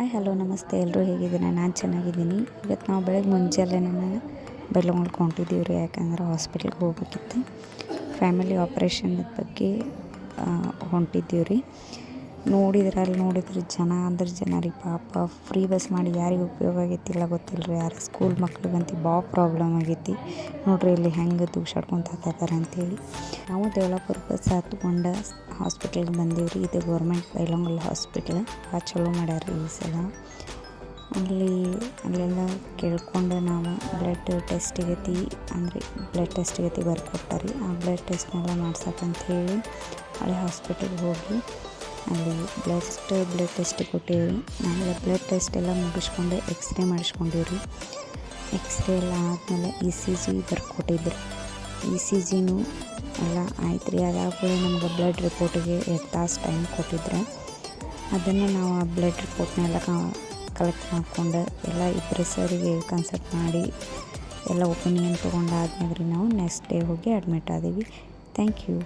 Hi hello ನಮಸ್ತೆ, ಎಲ್ಲರೂ ಹೇಗಿದ್ದೀನಿ? ನಾನು ಚೆನ್ನಾಗಿದ್ದೀನಿ. ಇವತ್ತು ನಾವು ಬೆಳಗ್ಗೆ ಮುಂಜಾನೆ ಬೆಳಗ್ಗೆ ಹೊಂಟಿದ್ದೀವಿ ರೀ, ಯಾಕಂದ್ರೆ ಹಾಸ್ಪಿಟ್ಲಿಗೆ ಹೋಗ್ಬೇಕಿತ್ತು. ಫ್ಯಾಮಿಲಿ ಆಪ್ರೇಷನ್ ಬಗ್ಗೆ ಹೊಂಟಿದ್ದೀವಿ ರೀ. ನೋಡಿದ್ರೆ ಜನ ರೀ, ಪಾಪ ಫ್ರೀ ಬಸ್ ಮಾಡಿ ಯಾರಿಗೆ ಉಪಯೋಗ ಆಗೈತಿಲ್ಲ ಗೊತ್ತಿಲ್ಲ ರೀ. ಯಾರು ಸ್ಕೂಲ್ ಮಕ್ಳಿಗಂತೂ ಭಾಳ ಪ್ರಾಬ್ಲಮ್ ಆಗೈತಿ ನೋಡ್ರಿ. ಇಲ್ಲಿ ಹೆಂಗೆ ದೂಷಾಡ್ಕೊಂತ ಹತ್ತಾರೆ ಅಂತೇಳಿ ನಾವು ದೇವಳಾಪುರ ಬಸ್ ಹತ್ಕೊಂಡು ಹಾಸ್ಪಿಟಲ್ಗೆ ಬಂದೀವಿ ರೀ. ಇದು ಗೌರ್ಮೆಂಟ್ ಬೈಲಹೊಂಗಲ ಹಾಸ್ಪಿಟ್ಲ್. ಭಾಳ ಚಲೋ ಮಾಡ್ಯಾರ ಈ ಸಲ. ಅಲ್ಲೆಲ್ಲ ಕೇಳ್ಕೊಂಡು ನಾವು ಬ್ಲಡ್ ಟೆಸ್ಟಿಗತಿ ಬರ್ಕೊಟ್ಟಾರಿ. ಆ ಬ್ಲಡ್ ಟೆಸ್ಟ್ನೆಲ್ಲ ಮಾಡ್ಸಕ್ಕಂತ ಹೇಳಿ ಹಳೆ ಹಾಸ್ಪಿಟಲ್ಗೆ ಹೋಗಿ ಅಲ್ಲಿ ಬ್ಲಡ್ ಟೆಸ್ಟ್ ಕೊಟ್ಟೇವಿ. ಆಮೇಲೆ ಬ್ಲಡ್ ಟೆಸ್ಟ್ ಎಲ್ಲ ಮುಗಿಸ್ಕೊಂಡು ಎಕ್ಸ್ರೇ ಮಾಡಿಸ್ಕೊಂಡೀವಿ ರೀ. ಎಕ್ಸ್ರೇ ಎಲ್ಲ ಆದಮೇಲೆ ECG ಬರ್ಕೊಟ್ಟಿದ್ರು. ECGನೂ ಎಲ್ಲ ಆಯ್ತು ರೀ. ಅದಾದ್ಮೇಲೆ ನಮ್ಗೆ ಬ್ಲಡ್ ರಿಪೋರ್ಟಿಗೆ 2 ತಾಸು ಟೈಮ್ ಕೊಟ್ಟಿದ್ರು. ಅದನ್ನು ನಾವು ಆ ಬ್ಲಡ್ ರಿಪೋರ್ಟ್ನೆಲ್ಲ ಕಲೆಕ್ಟ್ ಮಾಡಿಕೊಂಡು ಎಲ್ಲ ಇಬ್ಬರು ಸರಿಗೆ ಕನ್ಸಲ್ಟ್ ಮಾಡಿ ಎಲ್ಲ ಒಪಿನಿಯನ್ ತೊಗೊಂಡಾದ್ಮೇಲೆ ರೀ ನಾವು ನೆಕ್ಸ್ಟ್ ಡೇ ಹೋಗಿ ಅಡ್ಮಿಟ್ ಆದೀವಿ. Thank you.